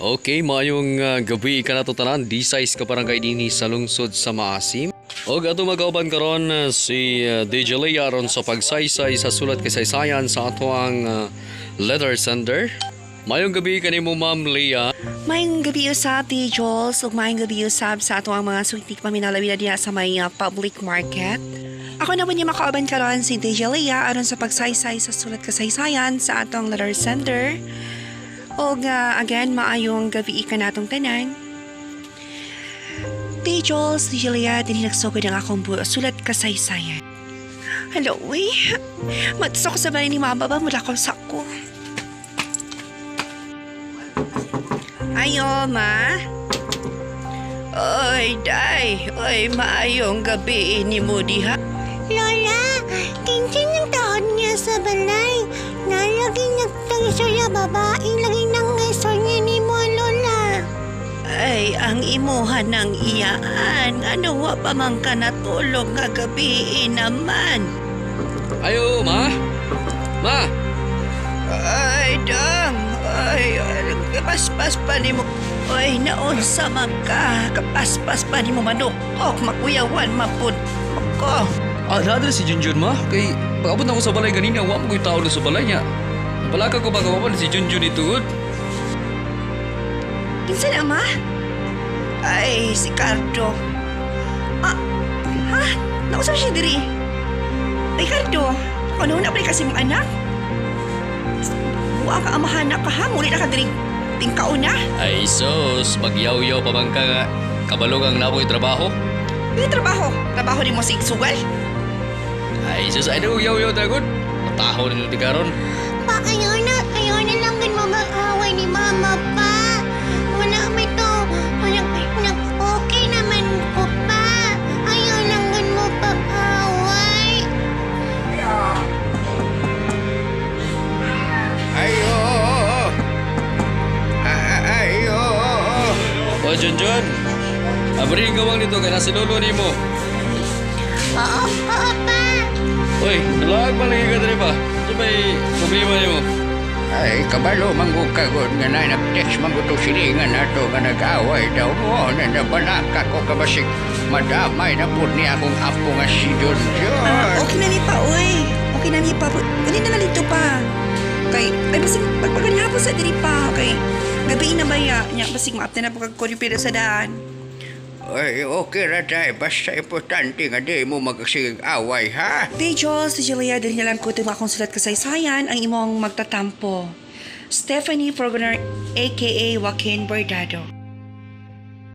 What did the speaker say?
Okay, maayong gabi ka na to tanan. D-size ka parang kay dinhi sa lungsod sa Maasim. Og ato magkauban karon si DJ Lea aron sa pagsaysay sa sulat kasaysayan sa ato ang letter sender. Maayong gabi kanimo Ma'am Lea. Maayong gabi usab, di Jules, ug maayong gabi usab sa ato ang mga suitik paminalawin diha sa may public market. Ako naman yung makauban karon si DJ Lea aron sa pagsaysay sa sulat kasaysayan sa atong letter sender. Og again, maayong gabi ka natong tanan. Di Jules, DJ Lea, din nagsugod ang akong sulat kasaysayan. Hello, magtas ako sa bahay ni Mama ba mula ko sa ko. Ayo, Ma. Oy, day. Oy, maayong gabi ni mo diha. Lola, kinsin ng taon niya sa balay. Nalagi nagtangisya babae lagi nang isor niya ni mo, Lola. Ay, ang imuhan ng iyaan. Ano wa pa man ka natulog nga gabi naman? Ayo, Ma. Ma. Ay, dam. Ay, kapaspas pa ni mo. Ay, naunsa man ka. Kapaspas pa ni mo manukok. Makuyawan mapun. Ko. Nadal si Junjun, Ma. Kay pag-abot na ako sa balay ganina, wa mo ko'y tao na sa balay niya. Palaka ko ba kawapan si Junjun ituod? Kinsa na, Ma? Ay, si Cardo. Ha? Nausap siya diri. Ay, Cardo. Ano na pala kasi mong anak? Buwa ka amahan na ka ha? Muli na ka diri. Tingkao na. Ay sos, magyaw-yaw pa bang ka nga kabalog ang naboy trabaho? May trabaho. Trabaho ni mo sa igsugal. Ay sos, ay yaw-yaw dragon. Mataho na nito karon. Pa, ayaw na lang din mo mag-away ni Mama pa. Wala may to. Okay naman ko pa. Ayaw lang din mo pag-away. Ayo! Ayo! O Junjun, abri gawang nito kaya nasa lolo ni mo. Oo, pa. Uy, nalag pa lagi ka dali pa. Ito may problema niyo mo. Ay, kabalo manggukagod nga na nag-text mangguto silingan ato nga nag-away daw mo na nabalaka ko kabasik madamay na po niya akong apo nga si Junjun. Okay na ni pa, uy. Okay na ni pa. Dali na dito pa. Okay. Ay, basig pagpaganyan po sa diri pa. Okay. Gabi na ba ya? Nya, basig maapta na po kagkoripido sa daan. Ay, okay ra tayo. Basta importante nga di mo magsigag-away, ha? Di Diyos, si Julia, dali na lang ko itong akong sulat kasaysayan ang imong magtatampo. Stephanie Forgoner, a.k.a. Joaquin Bordado.